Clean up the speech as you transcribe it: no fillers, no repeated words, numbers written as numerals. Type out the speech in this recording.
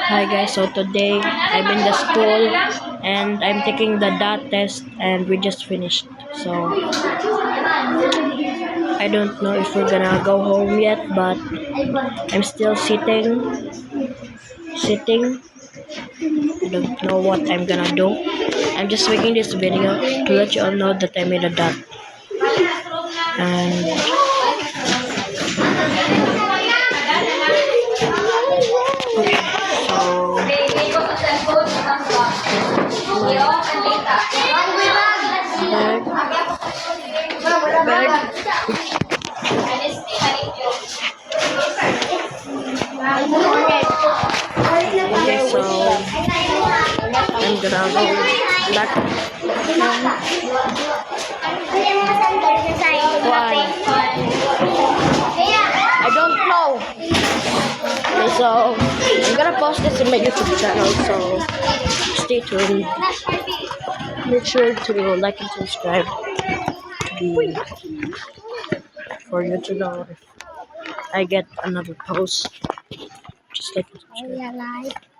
Hi guys, so today I'm in the school and I'm taking the DOT test and we just finished. So I don't know if we're gonna go home yet, but I'm still sitting. I don't know what I'm gonna do. I'm just making this video to let you all know that I made a DOT. And so I'm gonna go back. Why? I don't know. Okay, so I'm gonna post this in my YouTube channel, so stay tuned. Make sure to like and subscribe for you to know if I get another post. Just like and subscribe.